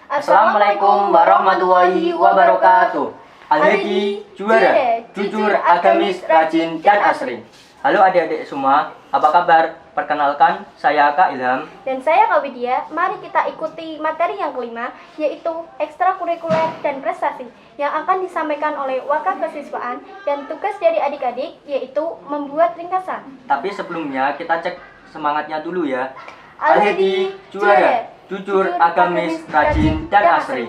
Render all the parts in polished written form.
Assalamualaikum warahmatullahi wabarakatuh. Al-Hadi juara, jujur, agamis, rajin, dan asri. Halo adik-adik semua, apa kabar? Perkenalkan, saya Kak Ilham. Dan saya Kak Widya. Mari kita ikuti materi yang kelima, yaitu ekstrakurikuler dan prestasi, yang akan disampaikan oleh Waka Kesiswaan, dan tugas dari adik-adik yaitu membuat ringkasan. Tapi sebelumnya kita cek semangatnya dulu ya. Al-Hadi juara, jujur, agamis, rajin, dan asri.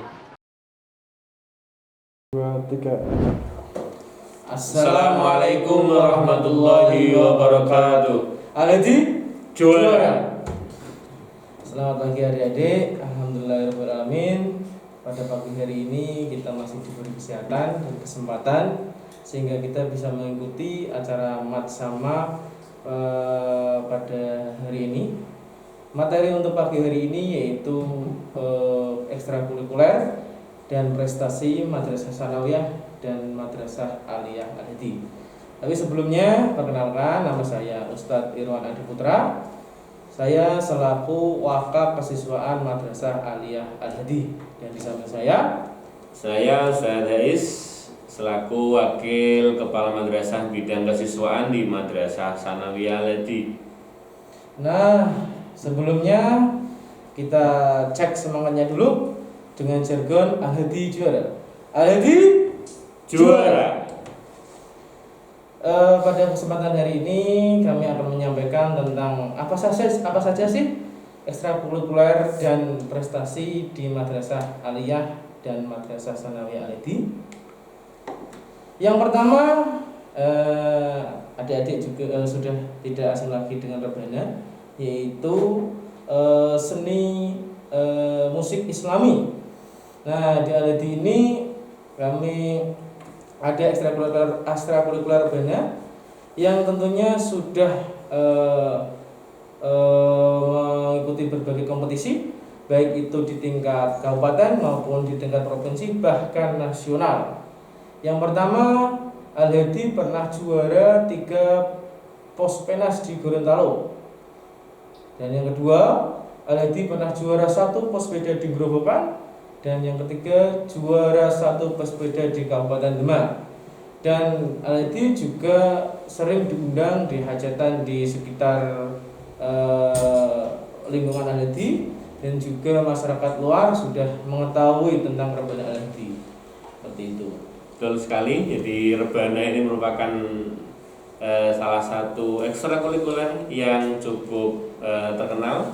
2, 3. Assalamualaikum warahmatullahi wabarakatuh. Al-Hadi Juara. Selamat pagi adik-adik. Alhamdulillahirrahmanirrahim. Pada pagi hari ini kita masih diberi kesehatan dan kesempatan sehingga kita bisa mengikuti acara Mat Sama pada hari ini. Materi untuk pagi hari ini yaitu ekstrakurikuler dan prestasi Madrasah Sanawiyah dan Madrasah Aliyah Al-Hadi. Tapi sebelumnya, perkenalkan, nama saya Ustadz Irwan Adi Putra. Saya selaku Waka Kesiswaan Madrasah Aliyah Al-Hadi. Dan di samping Saya Ustadz Hais selaku Wakil Kepala Madrasah Bidang Kesiswaan di Madrasah Sanawiyah Al-Hadi. Nah, sebelumnya kita cek semangatnya dulu dengan jargon Al-Hadi juara. Al-Hadi Juara. Pada kesempatan hari ini kami akan menyampaikan tentang apa saja sih ekstrakurikuler dan prestasi di Madrasah Aliyah dan Madrasah Sanawiyah Al-Hadi. Yang pertama, adik-adik juga sudah tidak asing lagi dengan rebana, yaitu seni musik Islami. Nah, di Al-Hadi ini kami ada ekstrakurikuler rebana yang tentunya sudah mengikuti berbagai kompetisi, baik itu di tingkat kabupaten maupun di tingkat provinsi bahkan nasional. Yang pertama, Al-Hadi pernah juara 3 Pospenas di Gorontalo. Dan yang kedua, Al-Hadi pernah juara 1 Pospeda di Grobogan. Dan yang ketiga, juara 1 pesepeda di Kabupaten Demak. Dan Al-Hadi juga sering diundang di hajatan di sekitar lingkungan Al-Hadi, dan juga masyarakat luar sudah mengetahui tentang rebana Al-Hadi. Seperti itu. Betul sekali. Jadi rebana ini merupakan salah satu ekstrakurikuler yang cukup terkenal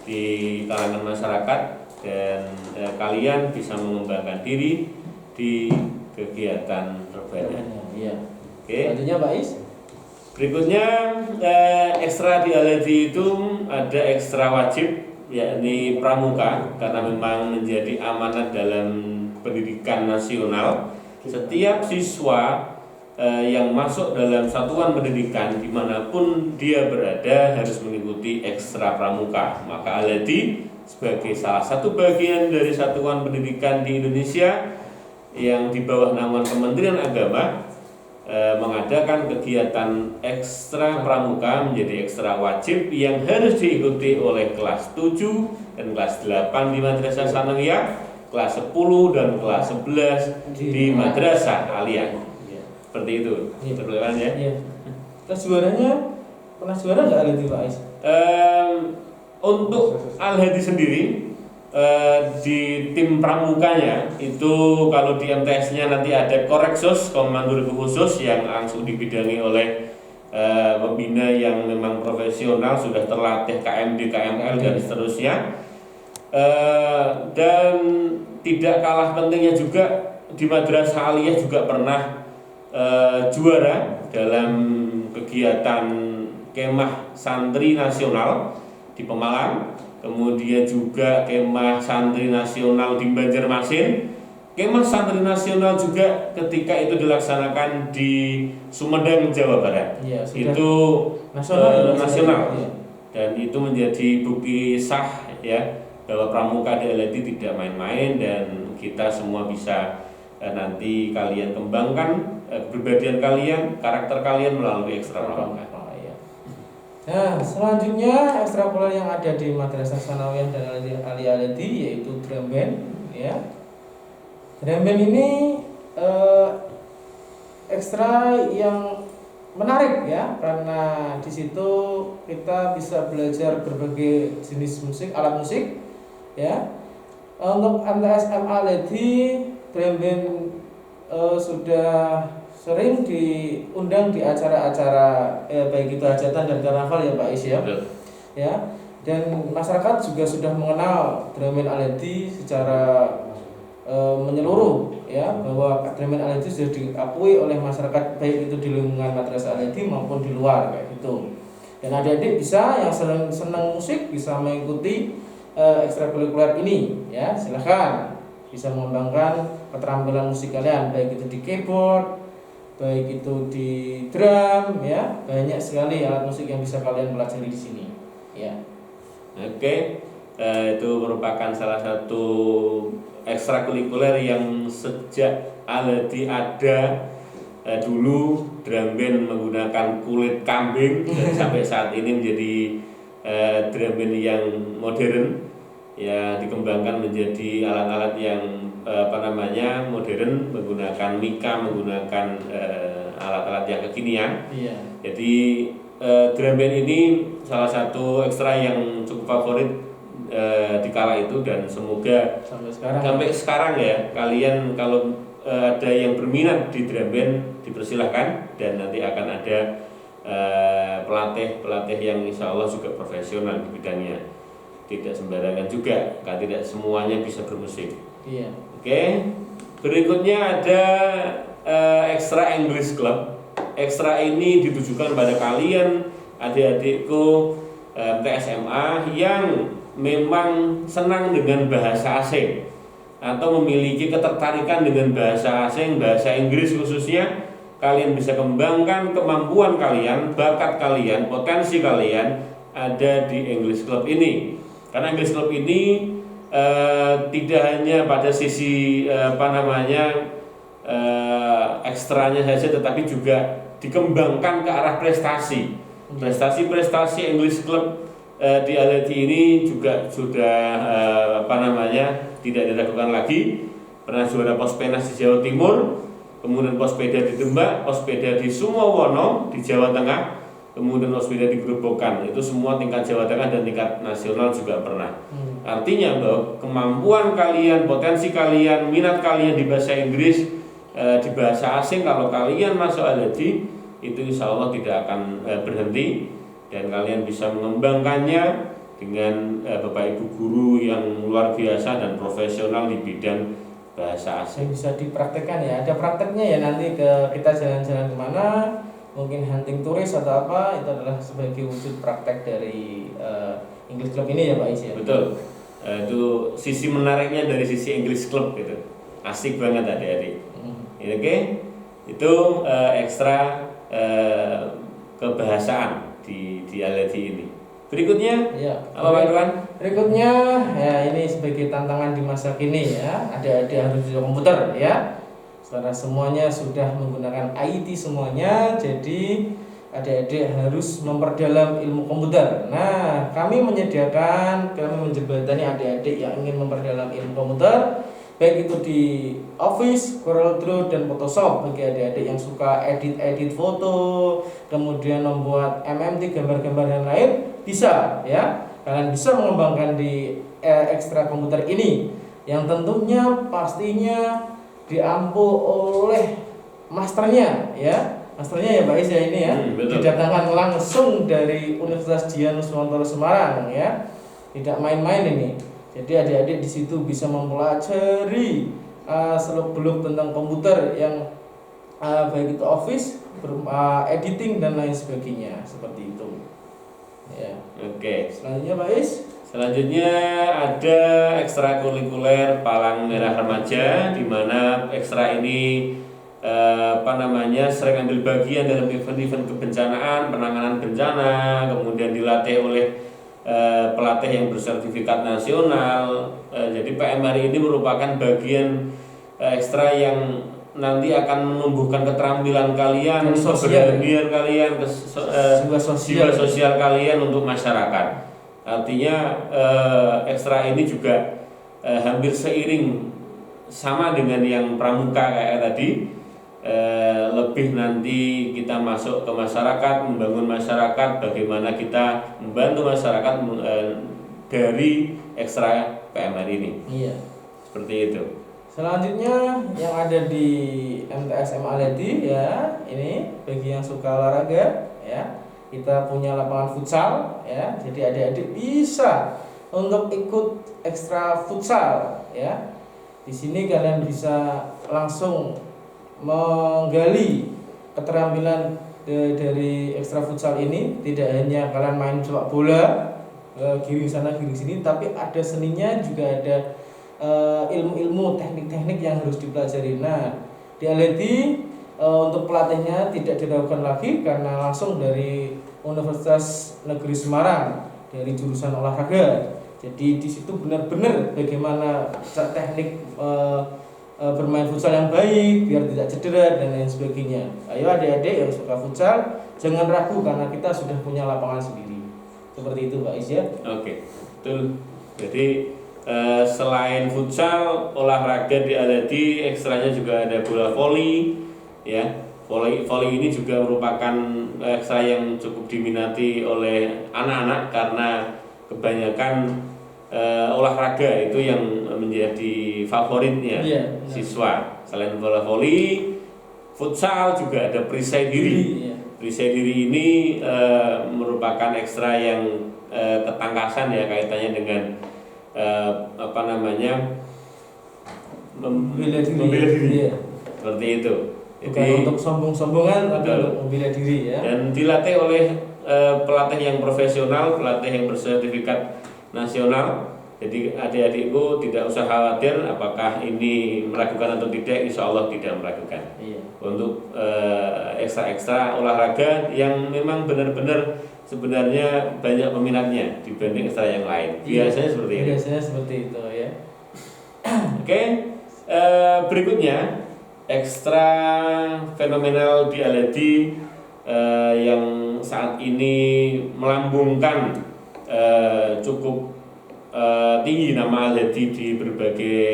di kalangan masyarakat. Dan kalian bisa mengembangkan diri di kegiatan rebana. Iya. Oke. Selanjutnya Pak Is. Berikutnya ekstra di Al-Hadi itu ada ekstra wajib, yakni pramuka, karena memang menjadi amanat dalam pendidikan nasional. Setiap siswa yang masuk dalam satuan pendidikan dimanapun dia berada harus mengikuti ekstra pramuka. Maka Al-Hadi sebagai salah satu bagian dari satuan pendidikan di Indonesia yang di bawah naungan Kementerian Agama mengadakan kegiatan ekstra pramuka menjadi ekstra wajib yang harus diikuti oleh kelas 7 dan kelas 8 di Madrasah Sanawiyah, kelas 10 dan kelas 11 di Madrasah Aliyah. Seperti itu. Terus ya. Iya. Terus juaranya pernah juara nggak Al-Hadi Pak Is? Untuk Al-Hadi sendiri di tim pramukanya itu kalau di MTS-nya nanti ada Koreksos, Komando Ribu Khusus yang langsung dibidangi oleh pembina yang memang profesional, sudah terlatih KMD, KML dan seterusnya. Dan tidak kalah pentingnya juga di Madrasah Aliyah juga pernah juara dalam kegiatan kemah santri nasional di Pemalang, kemudian juga kemah santri nasional di Banjarmasin, kemah santri nasional juga ketika itu dilaksanakan di Sumedang, Jawa Barat. Ya, itu nasional. Ya. Dan itu menjadi bukti sah ya bahwa pramuka di Al-Hadi tidak main-main, dan kita semua bisa nanti kalian kembangkan kepribadian kalian, karakter kalian melalui ekstra pramuka. Nah, selanjutnya ekstrakurikuler yang ada di Madrasah Sanawiyah dan Aliyah Al-Hadi yaitu drum band. ya. Drum band ini ekstra yang menarik ya, karena di situ kita bisa belajar berbagai jenis musik, alat musik ya. Untuk MTSMA Ledi, drum band sudah sering diundang di acara-acara baik itu hajatan dan karnaval ya Pak Is ya. Ya. Dan masyarakat juga sudah mengenal drum band Aledi secara menyeluruh ya, bahwa drum band Aledi sudah diakui oleh masyarakat baik itu di lingkungan Madrasah Aledi maupun di luar kayak gitu. Dan adik-adik bisa yang senang musik bisa mengikuti ekstrakurikuler ini ya, silahkan bisa mengembangkan keterampilan musik kalian baik itu di keyboard, baik itu di drum ya, banyak sekali alat musik yang bisa kalian pelajari di sini ya. Oke, itu merupakan salah satu ekstrakurikuler yang sejak Aledi ada dulu drum band menggunakan kulit kambing dan sampai saat ini menjadi drum band yang modern ya, dikembangkan menjadi alat-alat yang modern, menggunakan mika, menggunakan alat-alat yang kekinian. Iya. Jadi drum band ini salah satu ekstra yang cukup favorit di kala itu, dan semoga sampai sekarang ya, kalian kalau ada yang berminat di drum band dipersilahkan, dan nanti akan ada pelatih yang insya Allah juga profesional di bidangnya. Tidak sembarangan juga, tidak semuanya bisa bermusik. Iya. Oke, berikutnya ada ekstra English Club. Ekstra ini ditujukan pada kalian adik-adikku TSMA yang memang senang dengan bahasa asing atau memiliki ketertarikan dengan bahasa asing, bahasa Inggris khususnya. Kalian bisa kembangkan kemampuan kalian, bakat kalian, potensi kalian ada di English Club ini. Karena English Club ini tidak hanya pada sisi ekstranya saja, tetapi juga dikembangkan ke arah prestasi. Prestasi English Club di Aledi ini juga sudah tidak diragukan lagi. Pernah juara Pospenas di Jawa Timur, kemudian Pospeda di Demak, Pospeda di Sumowono di Jawa Tengah, kemudian Pospeda di Grobogan. Itu semua tingkat Jawa Tengah dan tingkat nasional juga pernah. Artinya bahwa kemampuan kalian, potensi kalian, minat kalian di bahasa Inggris, di bahasa asing, kalau kalian masuk Aledi, itu insya Allah tidak akan berhenti, dan kalian bisa mengembangkannya dengan Bapak Ibu guru yang luar biasa dan profesional di bidang bahasa asing. Bisa dipraktekkan ya, ada prakteknya ya, nanti kita jalan-jalan kemana, mungkin hunting turis atau apa, itu adalah sebagai wujud praktek dari English Club ini ya Pak Is ya. Betul. Itu sisi menariknya dari sisi English Club gitu. Asik banget adik-adik. Oke. Itu ekstra kebahasaan di Aledi ini. Berikutnya ya, apa Pak Irwan? Berikutnya ya, ini sebagai tantangan di masa kini ya, adik-adik harus belajar komputer ya. Karena semuanya sudah menggunakan IT semuanya, jadi adik-adik harus memperdalam ilmu komputer. Nah, kami menjembatani adik-adik yang ingin memperdalam ilmu komputer, baik itu di Office, CorelDRAW, dan Photoshop. Bagi adik-adik yang suka edit foto, kemudian membuat MMT, gambar-gambar yang lain, bisa ya. Kalian bisa mengembangkan di ekstra komputer ini, yang tentunya pastinya diampu oleh masternya ya. Masternya ya Pak Is ya ini ya, didatangkan langsung dari Universitas Dian Nuswantoro Semarang ya, tidak main-main ini. Jadi adik-adik di situ bisa mempelajari seluk-beluk tentang komputer yang baik itu Office, editing dan lain sebagainya seperti itu. Ya. Oke. Selanjutnya Pak Is. Selanjutnya ada ekstrakurikuler Palang Merah Remaja, di mana ekstra ini sering ambil bagian dalam event-event kebencanaan, penanganan bencana, kemudian dilatih oleh pelatih yang bersertifikat nasional. Jadi PM hari ini merupakan bagian ekstra yang nanti akan menumbuhkan keterampilan kalian, keberanian kalian, jiwa sosial kalian untuk masyarakat. Artinya ekstra ini juga hampir seiring sama dengan yang pramuka kayak tadi. Lebih nanti kita masuk ke masyarakat, membangun masyarakat, bagaimana kita membantu masyarakat dari ekstra PMR ini. Iya. Seperti itu. Selanjutnya yang ada di MTS Aledi ya, ini bagi yang suka olahraga ya, kita punya lapangan futsal ya, jadi adik-adik bisa untuk ikut ekstra futsal ya. Di sini kalian bisa langsung menggali keterampilan dari ekstra futsal ini. Tidak hanya kalian main sepak bola giring sana giring sini, tapi ada seninya, juga ada ilmu-ilmu teknik-teknik yang harus dipelajari. Nah, di Aledi untuk pelatihnya tidak diragukan lagi karena langsung dari Universitas Negeri Semarang dari jurusan olahraga. Jadi di situ benar-benar bagaimana teknik bermain futsal yang baik biar tidak cedera dan lain sebagainya. Ayo adik-adik yang suka futsal, jangan ragu karena kita sudah punya lapangan sendiri. Seperti itu Pak Isya. Oke, betul. Jadi selain futsal, olahraga di Aledi ekstranya juga ada bola voli ya. Voli ini juga merupakan ekstra yang cukup diminati oleh anak-anak karena kebanyakan olahraga itu yang menjadi favoritnya siswa. Selain bola voli, futsal juga ada perisai diri. Perisai diri ini merupakan ekstra yang ketangkasan ya, kaitannya dengan membela diri. Seperti itu. Bukan untuk sombong-sombongan, tapi untuk membela diri ya. Dan dilatih oleh pelatih yang profesional, pelatih yang bersertifikat nasional. Jadi adik-adikku tidak usah khawatir apakah ini meragukan atau tidak, insya Allah tidak meragukan. Untuk ekstra-ekstra olahraga yang memang benar-benar sebenarnya banyak peminatnya dibanding ekstra yang lain. Biasanya seperti itu. Biasanya seperti itu ya. Oke, berikutnya ekstra fenomenal di Aledi yang saat ini melambungkan cukup tinggi nama Aledi di berbagai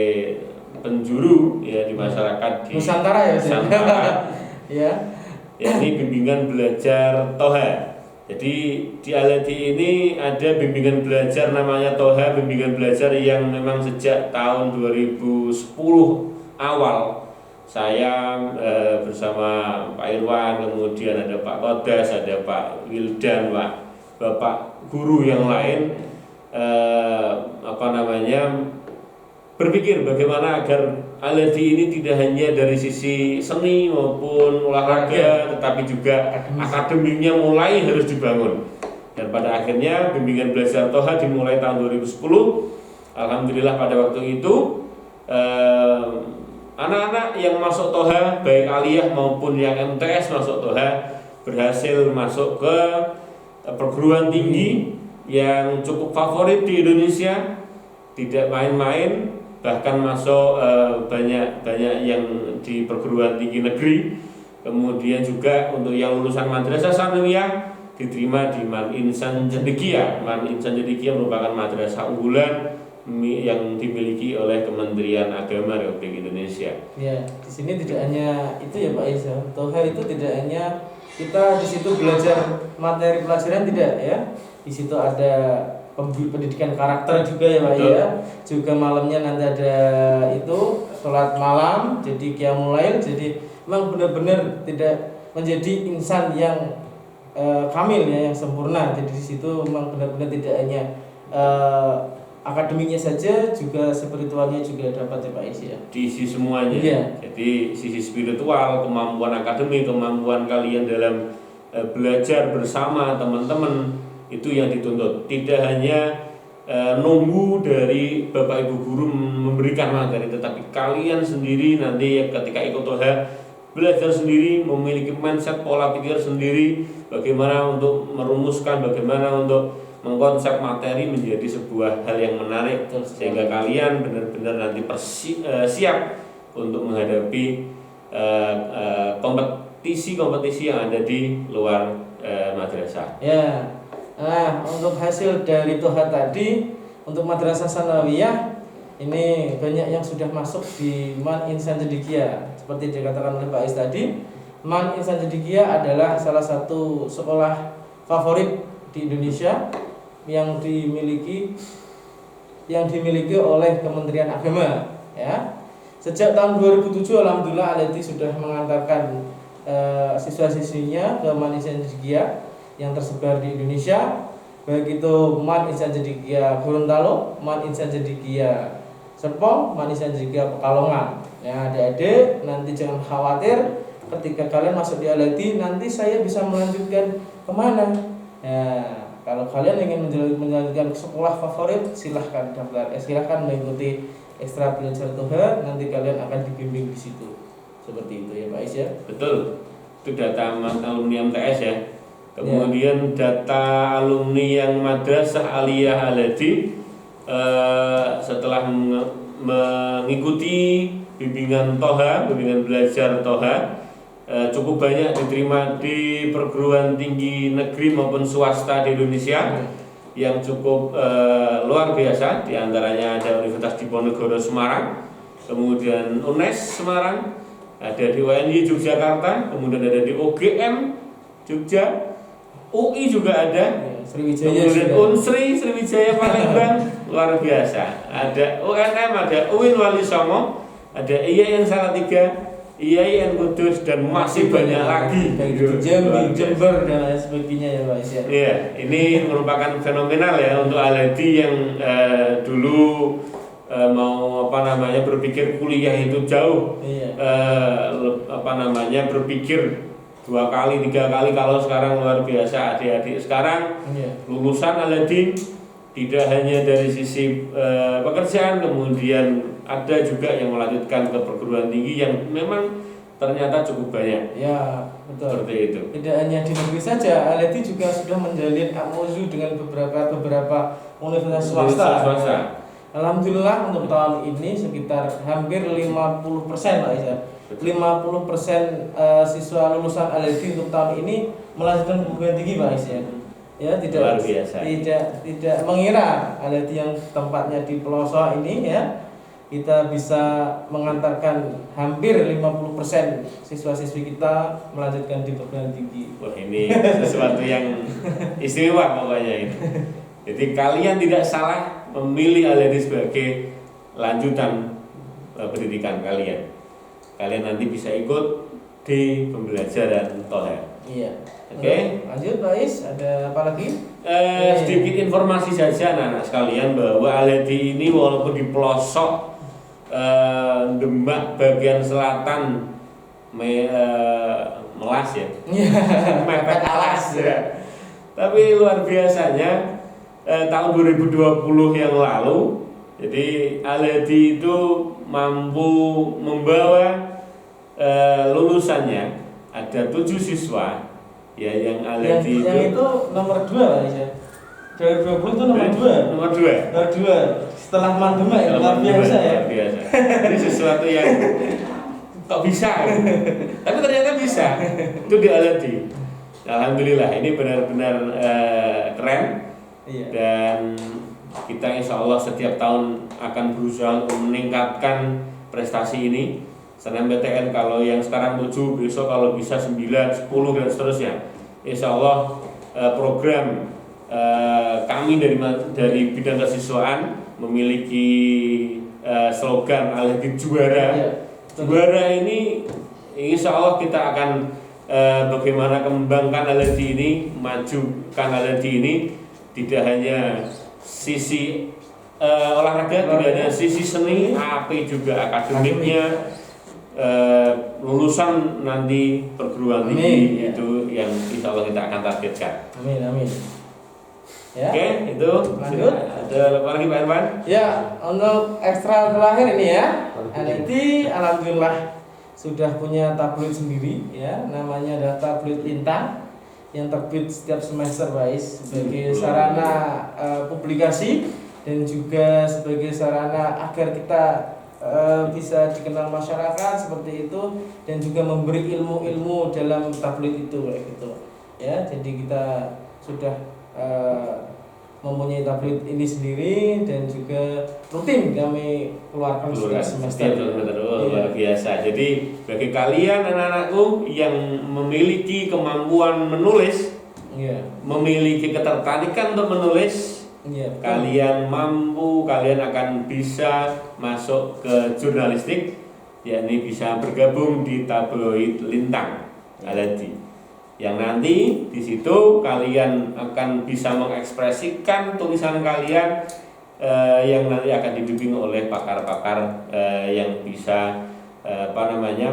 penjuru ya di masyarakat di Nusantara ya. Nusantara. Ya. Yakni bimbingan belajar Toha. Jadi di Aledi ini ada bimbingan belajar namanya Toha, bimbingan belajar yang memang sejak tahun 2010 awal saya bersama Pak Irwan, kemudian ada Pak Kodas, ada Pak Wildan, Bapak guru yang lain berpikir bagaimana agar Aledi ini tidak hanya dari sisi seni maupun olahraga, tetapi juga akademiknya mulai harus dibangun. Dan pada akhirnya bimbingan belajar Toha dimulai tahun 2010. Alhamdulillah pada waktu itu anak-anak yang masuk Toha, baik aliyah maupun yang MTS masuk Toha, berhasil masuk ke perguruan tinggi yang cukup favorit di Indonesia, tidak main-main, bahkan masuk banyak yang di perguruan tinggi negeri. Kemudian juga untuk yang lulusan madrasah sanawiyah diterima di Man Insan Cendekia. Man Insan Cendekia merupakan madrasah unggulan yang dimiliki oleh Kementerian Agama Republik Indonesia. Ya, di sini tidak hanya itu ya Pak Isa. Toha itu tidak hanya kita di situ belajar materi pelajaran, tidak ya. Di situ ada pendidikan karakter juga ya Pak ya. Juga malamnya nanti ada itu sholat malam, jadi qiyamul lail. Jadi memang benar-benar tidak menjadi insan yang kamil ya, yang sempurna. Jadi di situ memang benar-benar tidak hanya akademiknya saja, juga spiritualnya juga dapat ya Pak Is ya. Diisi semuanya. Iya. Jadi sisi spiritual, kemampuan akademik, kemampuan kalian dalam belajar bersama teman-teman itu yang dituntut. Tidak hanya nunggu dari Bapak Ibu guru memberikan materi, tetapi kalian sendiri nanti ketika ikut Toha belajar sendiri, memiliki mindset pola pikir sendiri, bagaimana untuk merumuskan, bagaimana untuk mengkonsep materi menjadi sebuah hal yang menarik, sehingga kalian benar-benar nanti siap untuk menghadapi kompetisi-kompetisi yang ada di luar madrasah. Ya. Nah, untuk hasil dari Toha tadi untuk madrasah sanawiyah ini banyak yang sudah masuk di Man Insan Cendekia. Seperti dikatakan oleh Pak Is tadi, Man Insan Cendekia adalah salah satu sekolah favorit di Indonesia yang dimiliki oleh Kementerian Agama, ya. Sejak tahun 2007 alhamdulillah Aleti sudah mengantarkan siswa-siswinya ke Man Insan Cendekia yang tersebar di Indonesia, baik itu Man Insan Cendekia Gorontalo, Man Insan Cendekia Serpong, Man Insan Cendekia Pekalongan. Ya, adik-adik nanti jangan khawatir ketika kalian masuk di Aleti, nanti saya bisa melanjutkan kemana. Ya, kalau kalian ingin melanjutkan sekolah favorit, silahkan daftar, silahkan mengikuti ekstra belajar Toha, nanti kalian akan dibimbing di situ. Seperti itu ya Pak Is ya. Betul. Itu data alumni MTS ya. Kemudian data alumni yang Madrasah Aliyah Aledi setelah mengikuti bimbingan Toha, bimbingan belajar Toha, cukup banyak diterima di perguruan tinggi negeri maupun swasta di Indonesia yang cukup luar biasa. Di antaranya ada Universitas Diponegoro Semarang, kemudian UNES Semarang, ada di UNY Yogyakarta, kemudian ada di UGM Jogja, UI juga ada, Sriwijaya, kemudian Unsri Sriwijaya Palembang, luar biasa. Ada UNM, ada UIN Wali Songo, ada IAIN Salatiga, IAIN Kudus, dan masih banyak lagi. Baik Jambi, Jember dan lain sebagainya ya Pak Is ya. Iya, ini merupakan fenomenal ya untuk Aledi yang dulu mau berpikir kuliah itu jauh, Iya. berpikir 2 kali 3 kali, kalau sekarang luar biasa. Adik-adik sekarang Iya. lulusan Aledi tidak hanya dari sisi pekerjaan, kemudian ada juga yang melanjutkan ke perguruan tinggi yang memang ternyata cukup banyak. Ya, betul. Seperti itu. Tidak hanya di negeri saja, Aleti juga sudah menjalin MOU dengan beberapa universitas swasta. Alhamdulillah untuk tahun ini sekitar hampir 50% Pak Is ya. 50% siswa lulusan Aledi untuk tahun ini melanjutkan perguruan tinggi Pak Is ya. Ya, Luar biasa. tidak mengira Aledi yang tempatnya di pelosok ini ya, kita bisa mengantarkan hampir 50% siswa-siswi kita melanjutkan di perguruan tinggi. Wah, ini sesuatu yang istimewa pokoknya ini. Jadi kalian tidak salah memilih Aledi sebagai lanjutan pendidikan kalian. Kalian nanti bisa ikut di pembelajaran Toha. Iya. Oke. Lanjut Pak Is, ada apa lagi? Sedikit informasi saja anak-anak sekalian bahwa Aledi ini walaupun di pelosok Demak bagian selatan Melas ya, mepet alas ya. Tapi luar biasanya tahun 2020 yang lalu, jadi Aledi itu mampu membawa lulusannya ada 7 siswa ya yang Aledi yang itu nomor 2 Pak Is ya. 2020 itu nomor 2 setelah Demak ya, luar biasa ya. Luar biasa. Ini sesuatu yang kok bisa ya? Tapi ternyata bisa. Itu di Aledi. Alhamdulillah ini benar-benar keren. Iya. Dan kita insya Allah setiap tahun akan berusaha untuk meningkatkan prestasi ini. SNMPTN kalau yang sekarang 7, besok kalau bisa 9, 10 dan seterusnya. Insya Allah program kami dari bidang kesiswaan memiliki slogan Aledi juara. Iya. Juara ini insya Allah kita akan bagaimana kembangkan Aledi ini, majukan Aledi ini, tidak hanya sisi olahraga, tidak hanya sisi seni, tapi juga akademiknya. Lulusan nanti perguruan tinggi itu yang insya Allah kita akan targetkan. Amin. Ya. Oke, itu lanjut. Ada apa lagi Pak Irfan? Ya, untuk ekstra terakhir ini ya, Aledi alhamdulillah sudah punya tabloid sendiri ya, namanya adalah tabloid Lintang yang terbit setiap semester Pak Is, sebagai sarana publikasi dan juga sebagai sarana agar kita bisa dikenal masyarakat seperti itu, dan juga memberi ilmu-ilmu dalam tabloid itu kayak gitu ya. Jadi kita sudah mempunyai tabloid ini sendiri dan juga rutin kami keluarkan setiap semester. Luar biasa. Jadi bagi kalian anak-anakku yang memiliki kemampuan menulis, memiliki ketertarikan untuk menulis, kalian mampu, kalian akan bisa masuk ke jurnalistik, yakni bisa bergabung di tabloid Lintang Al-Hadi. Yang nanti di situ kalian akan bisa mengekspresikan tulisan kalian yang nanti akan dibimbing oleh pakar-pakar yang bisa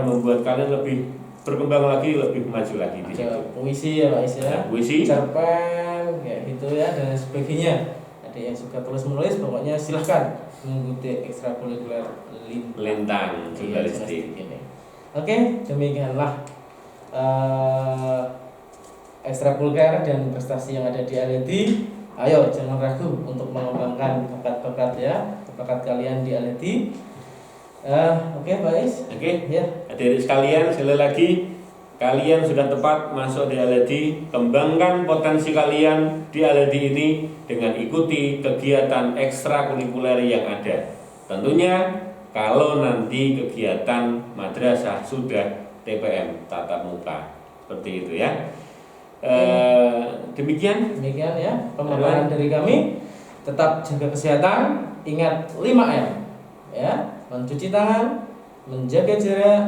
membuat kalian lebih berkembang lagi, lebih maju lagi di situ. Puisi ya Pak Is ya. Puisi, cerpen kayak gitu ya dan sebagainya. Ada yang suka tulis menulis, pokoknya silahkan mengikuti ekstrakurikuler Lintang jurnalistik ini. Oke, demikianlah ekstrakurikuler dan prestasi yang ada di Al-Hadi. Ayo jangan ragu untuk mengembangkan bakat kalian di Al-Hadi. Oke Pak Is. Oke. Ya. Adik-adik sekalian, sekali lagi kalian sudah tepat masuk di Al-Hadi. Kembangkan potensi kalian di Al-Hadi ini dengan ikuti kegiatan ekstrakurikuler yang ada. Tentunya kalau nanti kegiatan madrasah sudah TPM tatap muka seperti itu ya. Demikian ya pemaparan dari kami. Tetap jaga kesehatan, ingat 5M ya, mencuci tangan, menjaga jarak,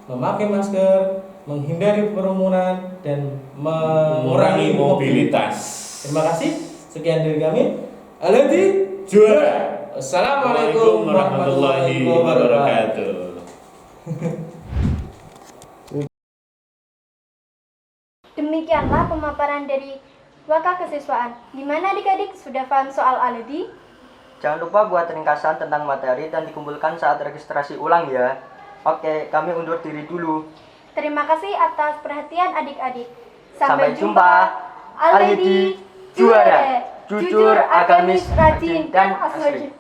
memakai masker, menghindari kerumunan dan mengurangi mobilitas. Terima kasih. Sekian dari kami. Al-Hadi juara. Assalamualaikum warahmatullahi wabarakatuh. Demikianlah pemaparan dari Waka Kesiswaan. Gimana adik-adik, sudah paham soal Al-Hadi? Jangan lupa buat ringkasan tentang materi dan dikumpulkan saat registrasi ulang ya. Oke, kami undur diri dulu. Terima kasih atas perhatian adik-adik. Sampai jumpa. Al-Hadi juara, jujur, agamis, rajin, dan asri.